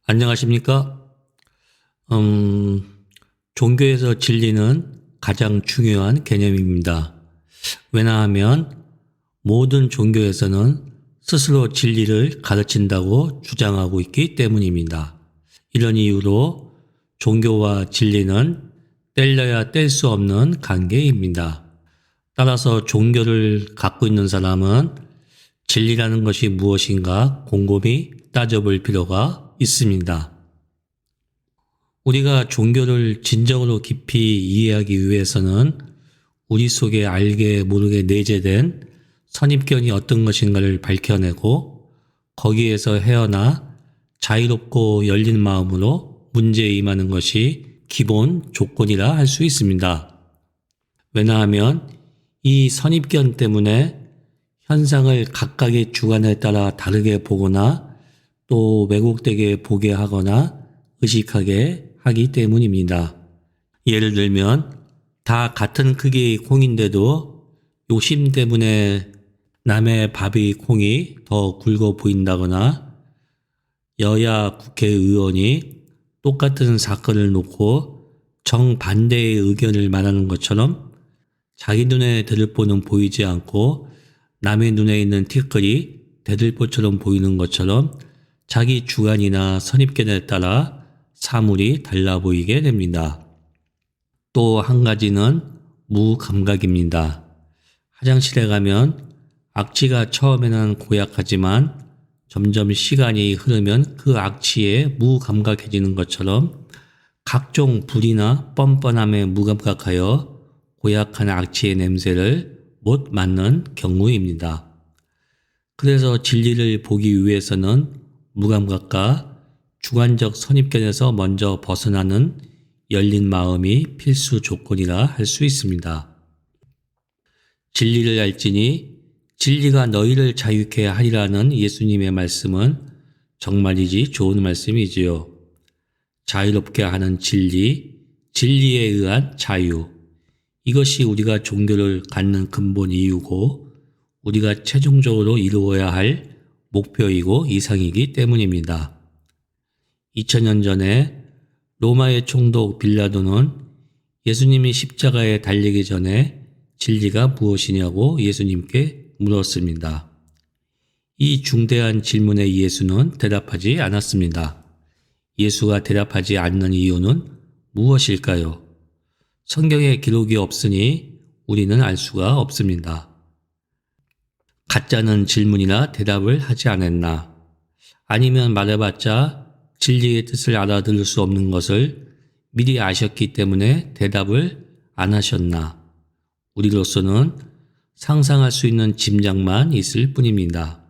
안녕하십니까? 종교에서 진리는 가장 중요한 개념입니다. 왜냐하면 모든 종교에서는 스스로 진리를 가르친다고 주장하고 있기 때문입니다. 이런 이유로 종교와 진리는 떼려야 뗄 수 없는 관계입니다. 따라서 종교를 갖고 있는 사람은 진리라는 것이 무엇인가 곰곰이 따져볼 필요가 있습니다. 우리가 종교를 진정으로 깊이 이해하기 위해서는 우리 속에 알게 모르게 내재된 선입견이 어떤 것인가를 밝혀내고 거기에서 헤어나 자유롭고 열린 마음으로 문제에 임하는 것이 기본 조건이라 할 수 있습니다. 왜냐하면 이 선입견 때문에 현상을 각각의 주관에 따라 다르게 보거나 또 왜곡되게 보게 하거나 의식하게 하기 때문입니다. 예를 들면 다 같은 크기의 콩인데도 욕심 때문에 남의 밥의 콩이 더 굵어 보인다거나 여야 국회의원이 똑같은 사건을 놓고 정반대의 의견을 말하는 것처럼 자기 눈에 대들보는 보이지 않고 남의 눈에 있는 티끌이 대들보처럼 보이는 것처럼 자기 주관이나 선입견에 따라 사물이 달라 보이게 됩니다. 또 한 가지는 무감각입니다. 화장실에 가면 악취가 처음에는 고약하지만 점점 시간이 흐르면 그 악취에 무감각해지는 것처럼 각종 불이나 뻔뻔함에 무감각하여 고약한 악취의 냄새를 못 맡는 경우입니다. 그래서 진리를 보기 위해서는 무감각과 주관적 선입견에서 먼저 벗어나는 열린 마음이 필수 조건이라 할 수 있습니다. 진리를 알지니 진리가 너희를 자유케 하리라는 예수님의 말씀은 정말이지 좋은 말씀이지요. 자유롭게 하는 진리, 진리에 의한 자유. 이것이 우리가 종교를 갖는 근본 이유고 우리가 최종적으로 이루어야 할 목표이고 이상이기 때문입니다. 2000년 전에 로마의 총독 빌라도는 예수님이 십자가에 달리기 전에 진리가 무엇이냐고 예수님께 물었습니다. 이 중대한 질문에 예수는 대답하지 않았습니다. 예수가 대답하지 않는 이유는 무엇일까요? 성경에 기록이 없으니 우리는 알 수가 없습니다. 가짜는 질문이나 대답을 하지 않았나? 아니면 말해봤자 진리의 뜻을 알아들을 수 없는 것을 미리 아셨기 때문에 대답을 안 하셨나? 우리로서는 상상할 수 있는 짐작만 있을 뿐입니다.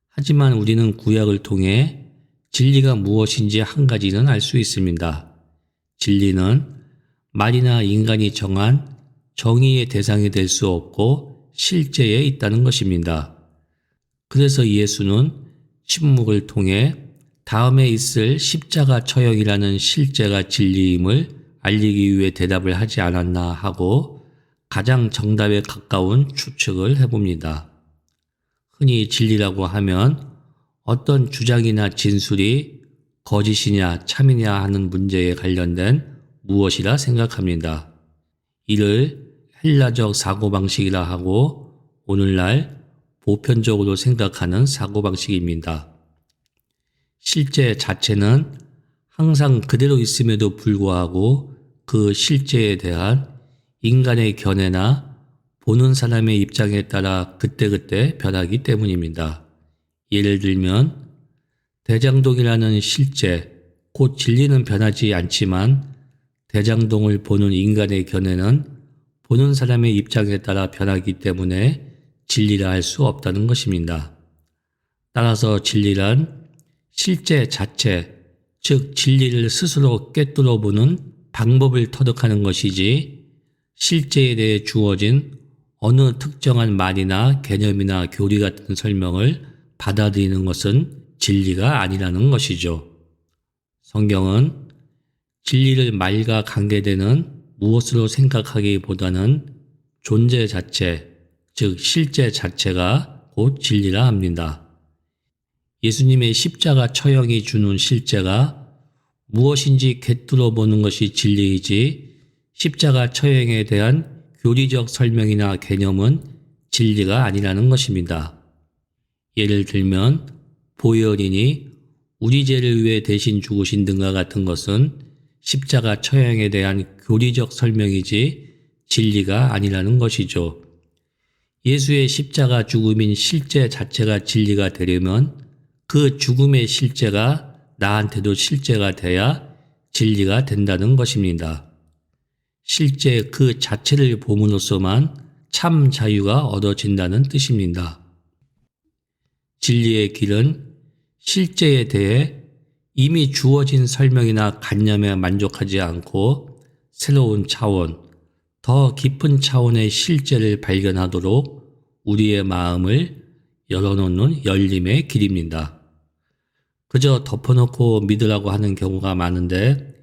하지만 우리는 구약을 통해 진리가 무엇인지 한 가지는 알 수 있습니다. 진리는 말이나 인간이 정한 정의의 대상이 될 수 없고 실제에 있다는 것입니다. 그래서 예수는 침묵을 통해 다음에 있을 십자가 처형이라는 실제가 진리임을 알리기 위해 대답을 하지 않았나 하고 가장 정답에 가까운 추측을 해봅니다. 흔히 진리라고 하면 어떤 주장이나 진술이 거짓이냐 참이냐 하는 문제에 관련된 무엇이라 생각합니다. 이를 헬라적 사고방식이라 하고 오늘날 보편적으로 생각하는 사고방식입니다. 실제 자체는 항상 그대로 있음에도 불구하고 그 실제에 대한 인간의 견해나 보는 사람의 입장에 따라 그때그때 변하기 때문입니다. 예를 들면 대장동이라는 실제, 곧 진리는 변하지 않지만 대장동을 보는 인간의 견해는 보는 사람의 입장에 따라 변하기 때문에 진리라 할 수 없다는 것입니다. 따라서 진리란 실제 자체, 즉 진리를 스스로 꿰뚫어 보는 방법을 터득하는 것이지 실제에 대해 주어진 어느 특정한 말이나 개념이나 교리 같은 설명을 받아들이는 것은 진리가 아니라는 것이죠. 성경은 진리를 말과 관계되는 무엇으로 생각하기보다는 존재 자체, 즉 실제 자체가 곧 진리라 합니다. 예수님의 십자가 처형이 주는 실제가 무엇인지 꿰뚫어 보는 것이 진리이지 십자가 처형에 대한 교리적 설명이나 개념은 진리가 아니라는 것입니다. 예를 들면 보혈이니 우리 죄를 위해 대신 죽으신 등과 같은 것은 십자가 처형에 대한 교리적 설명이지 진리가 아니라는 것이죠. 예수의 십자가 죽음인 실제 자체가 진리가 되려면 그 죽음의 실제가 나한테도 실제가 돼야 진리가 된다는 것입니다. 실제 그 자체를 봄으로써만 참 자유가 얻어진다는 뜻입니다. 진리의 길은 실제에 대해 이미 주어진 설명이나 관념에 만족하지 않고 새로운 차원, 더 깊은 차원의 실제를 발견하도록 우리의 마음을 열어놓는 열림의 길입니다. 그저 덮어놓고 믿으라고 하는 경우가 많은데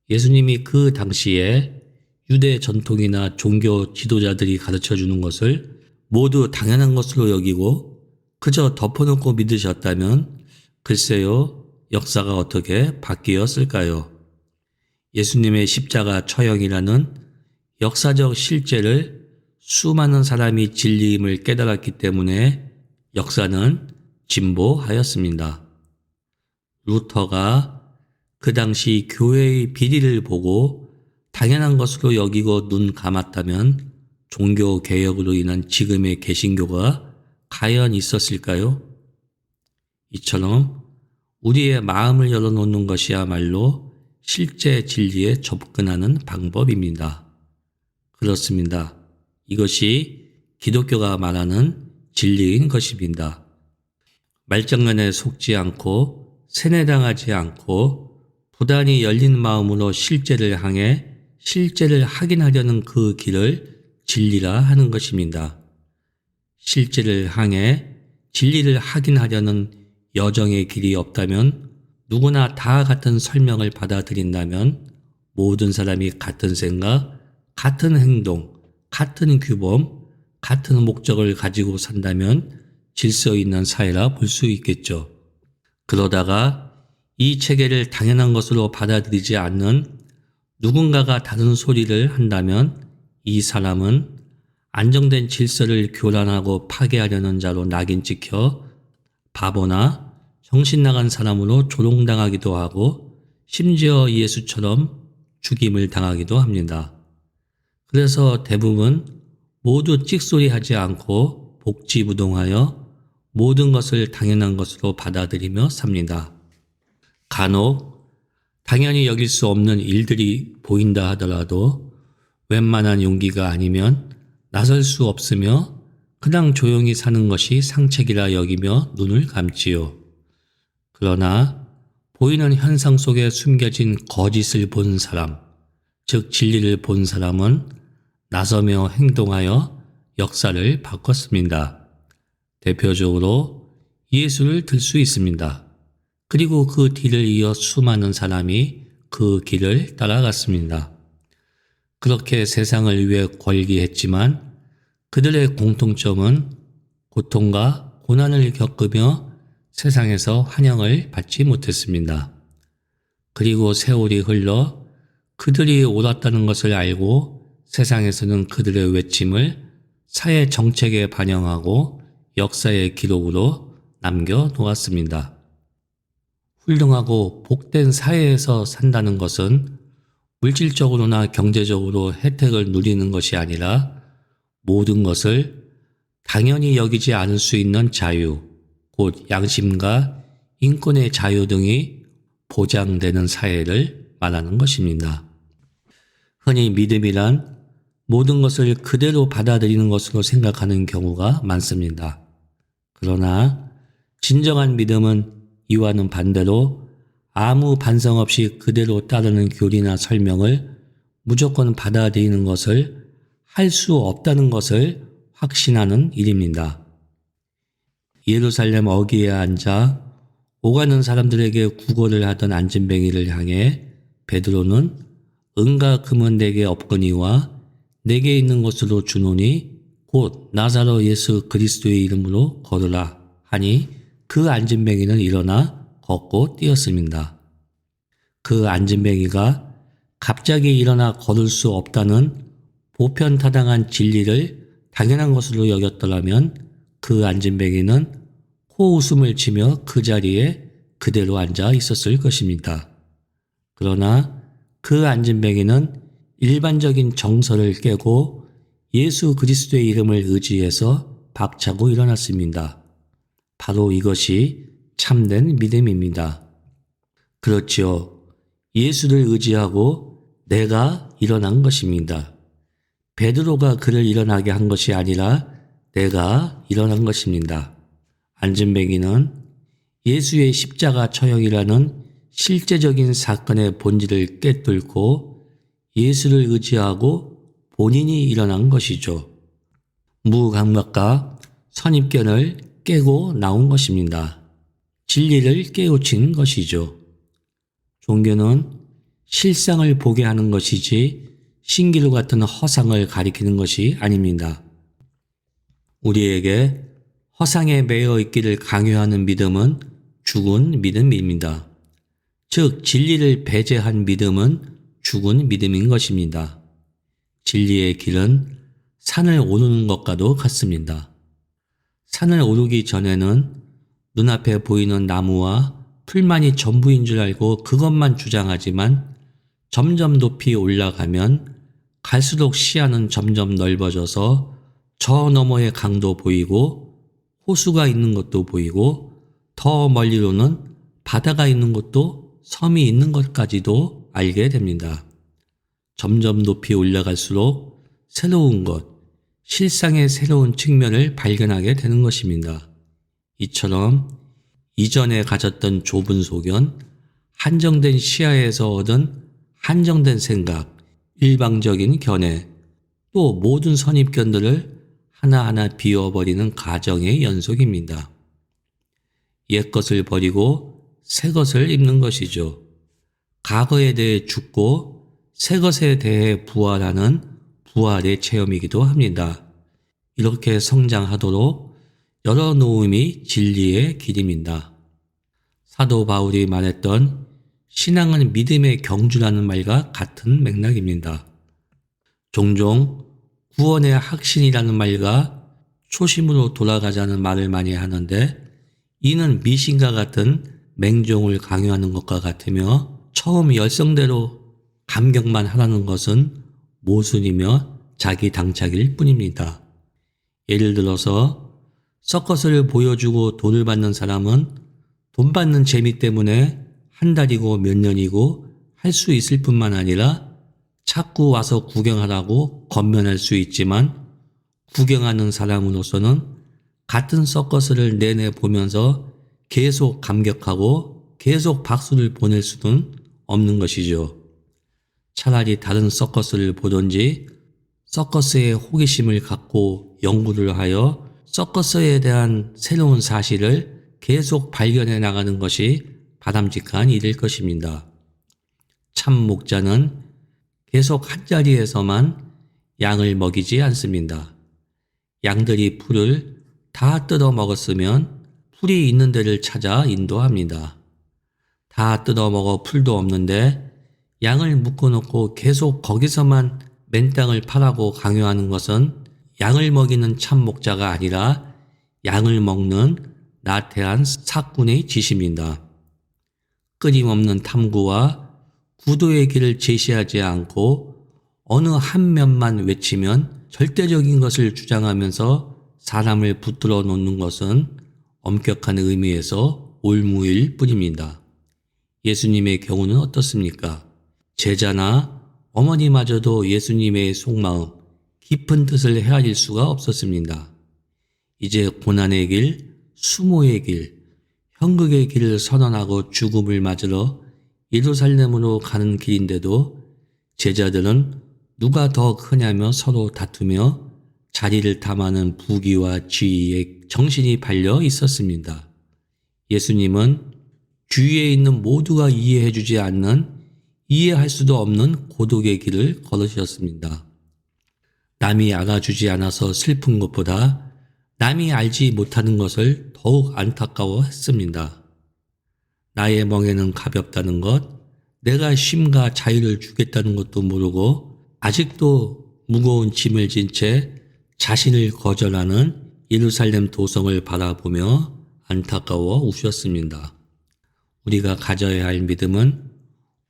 예수님이 그 당시에 유대 전통이나 종교 지도자들이 가르쳐주는 것을 모두 당연한 것으로 여기고 그저 덮어놓고 믿으셨다면 글쎄요, 역사가 어떻게 바뀌었을까요? 예수님의 십자가 처형이라는 역사적 실제를 수많은 사람이 진리임을 깨달았기 때문에 역사는 진보하였습니다. 루터가 그 당시 교회의 비리를 보고 당연한 것으로 여기고 눈 감았다면 종교 개혁으로 인한 지금의 개신교가 과연 있었을까요? 이처럼 우리의 마음을 열어놓는 것이야말로 실제 진리에 접근하는 방법입니다. 그렇습니다. 이것이 기독교가 말하는 진리인 것입니다. 말장난에 속지 않고 세뇌당하지 않고 부단히 열린 마음으로 실제를 향해 실제를 확인하려는 그 길을 진리라 하는 것입니다. 실제를 향해 진리를 확인하려는 여정의 길이 없다면 누구나 다 같은 설명을 받아들인다면 모든 사람이 같은 생각, 같은 행동, 같은 규범, 같은 목적을 가지고 산다면 질서 있는 사회라 볼 수 있겠죠. 그러다가 이 체계를 당연한 것으로 받아들이지 않는 누군가가 다른 소리를 한다면 이 사람은 안정된 질서를 교란하고 파괴하려는 자로 낙인 찍혀 바보나 정신 나간 사람으로 조롱당하기도 하고 심지어 예수처럼 죽임을 당하기도 합니다. 그래서 대부분 모두 찍소리하지 않고 복지부동하여 모든 것을 당연한 것으로 받아들이며 삽니다. 간혹 당연히 여길 수 없는 일들이 보인다 하더라도 웬만한 용기가 아니면 나설 수 없으며 그냥 조용히 사는 것이 상책이라 여기며 눈을 감지요. 그러나 보이는 현상 속에 숨겨진 거짓을 본 사람, 즉 진리를 본 사람은 나서며 행동하여 역사를 바꿨습니다. 대표적으로 예수를 들 수 있습니다. 그리고 그 뒤를 이어 수많은 사람이 그 길을 따라갔습니다. 그렇게 세상을 위해 걸기했지만 그들의 공통점은 고통과 고난을 겪으며 세상에서 환영을 받지 못했습니다. 그리고 세월이 흘러 그들이 옳았다는 것을 알고 세상에서는 그들의 외침을 사회 정책에 반영하고 역사의 기록으로 남겨놓았습니다. 훌륭하고 복된 사회에서 산다는 것은 물질적으로나 경제적으로 혜택을 누리는 것이 아니라 모든 것을 당연히 여기지 않을 수 있는 자유, 곧 양심과 인권의 자유 등이 보장되는 사회를 말하는 것입니다. 흔히 믿음이란 모든 것을 그대로 받아들이는 것으로 생각하는 경우가 많습니다. 그러나 진정한 믿음은 이와는 반대로 아무 반성 없이 그대로 따르는 교리나 설명을 무조건 받아들이는 것을 할 수 없다는 것을 확신하는 일입니다. 예루살렘 어귀에 앉아 오가는 사람들에게 구걸을 하던 안진뱅이를 향해 베드로는 은과 금은 내게 없거니와 내게 있는 것으로 주노니 곧 나사로 예수 그리스도의 이름으로 걸으라 하니 그 안진뱅이는 일어나 걷고 뛰었습니다. 그 안진뱅이가 갑자기 일어나 걸을 수 없다는 보편타당한 진리를 당연한 것으로 여겼더라면 그 안진뱅이는 코웃음을 치며 그 자리에 그대로 앉아 있었을 것입니다. 그러나 그 안진뱅이는 일반적인 정서를 깨고 예수 그리스도의 이름을 의지해서 박차고 일어났습니다. 바로 이것이 참된 믿음입니다. 그렇지요. 예수를 의지하고 내가 일어난 것입니다. 베드로가 그를 일어나게 한 것이 아니라 내가 일어난 것입니다. 안진뱅이는 예수의 십자가 처형이라는 실제적인 사건의 본질을 꿰뚫고 예수를 의지하고 본인이 일어난 것이죠. 무감각과 선입견을 깨고 나온 것입니다. 진리를 깨우친 것이죠. 종교는 실상을 보게 하는 것이지 신기루 같은 허상을 가리키는 것이 아닙니다. 우리에게 허상에 매여 있기를 강요하는 믿음은 죽은 믿음입니다. 즉 진리를 배제한 믿음은 죽은 믿음인 것입니다. 진리의 길은 산을 오르는 것과도 같습니다. 산을 오르기 전에는 눈앞에 보이는 나무와 풀만이 전부인 줄 알고 그것만 주장하지만 점점 높이 올라가면 갈수록 시야는 점점 넓어져서 저 너머의 강도 보이고 호수가 있는 것도 보이고 더 멀리로는 바다가 있는 곳도 섬이 있는 것까지도 알게 됩니다. 점점 높이 올라갈수록 새로운 것, 실상의 새로운 측면을 발견하게 되는 것입니다. 이처럼 이전에 가졌던 좁은 소견, 한정된 시야에서 얻은 한정된 생각, 일방적인 견해, 또 모든 선입견들을 하나하나 비워버리는 과정의 연속입니다. 옛것을 버리고 새것을 입는 것이죠. 과거에 대해 죽고 새것에 대해 부활하는 부활의 체험이기도 합니다. 이렇게 성장하도록 열어놓음이 진리의 길입니다. 사도 바울이 말했던 신앙은 믿음의 경주라는 말과 같은 맥락입니다. 종종 구원의 확신이라는 말과 초심으로 돌아가자는 말을 많이 하는데 이는 미신과 같은 맹종을 강요하는 것과 같으며 처음 열성대로 감격만 하라는 것은 모순이며 자기 당착일 뿐입니다. 예를 들어서 서커스를 보여주고 돈을 받는 사람은 돈 받는 재미 때문에 한 달이고 몇 년이고 할 수 있을 뿐만 아니라 자꾸 와서 구경하라고 권면할 수 있지만 구경하는 사람으로서는 같은 서커스를 내내 보면서 계속 감격하고 계속 박수를 보낼 수는 없는 것이죠. 차라리 다른 서커스를 보든지 서커스에 호기심을 갖고 연구를 하여 서커스에 대한 새로운 사실을 계속 발견해 나가는 것이 바람직한 일일 것입니다. 참 목자는 계속 한자리에서만 양을 먹이지 않습니다. 양들이 풀을 다 뜯어 먹었으면 풀이 있는 데를 찾아 인도합니다. 다 뜯어 먹어 풀도 없는데 양을 묶어놓고 계속 거기서만 맨땅을 파라고 강요하는 것은 양을 먹이는 참 목자가 아니라 양을 먹는 나태한 사꾼의 짓입니다. 끊임없는 탐구와 구도의 길을 제시하지 않고 어느 한 면만 외치면 절대적인 것을 주장하면서 사람을 붙들어 놓는 것은 엄격한 의미에서 올무일 뿐입니다. 예수님의 경우는 어떻습니까? 제자나 어머니마저도 예수님의 속마음, 깊은 뜻을 헤아릴 수가 없었습니다. 이제 고난의 길, 수모의 길, 현극의 길을 선언하고 죽음을 맞으러 예루살렘으로 가는 길인데도 제자들은 누가 더 크냐며 서로 다투며 자리를 탐하는 부귀와 지위에 정신이 발려 있었습니다. 예수님은 주위에 있는 모두가 이해해주지 않는 이해할 수도 없는 고독의 길을 걸으셨습니다. 남이 알아주지 않아서 슬픈 것보다 남이 알지 못하는 것을 더욱 안타까워했습니다. 나의 멍에는 가볍다는 것, 내가 쉼과 자유를 주겠다는 것도 모르고 아직도 무거운 짐을 진 채 자신을 거절하는 예루살렘 도성을 바라보며 안타까워 우셨습니다. 우리가 가져야 할 믿음은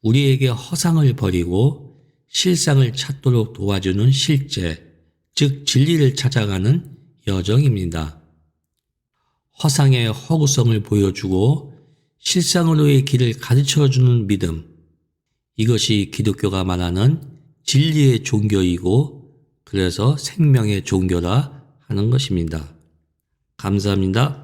우리에게 허상을 버리고 실상을 찾도록 도와주는 실제, 즉 진리를 찾아가는 여정입니다. 허상의 허구성을 보여주고 실상으로의 길을 가르쳐주는 믿음, 이것이 기독교가 말하는 진리의 종교이고 그래서 생명의 종교라 하는 것입니다. 감사합니다.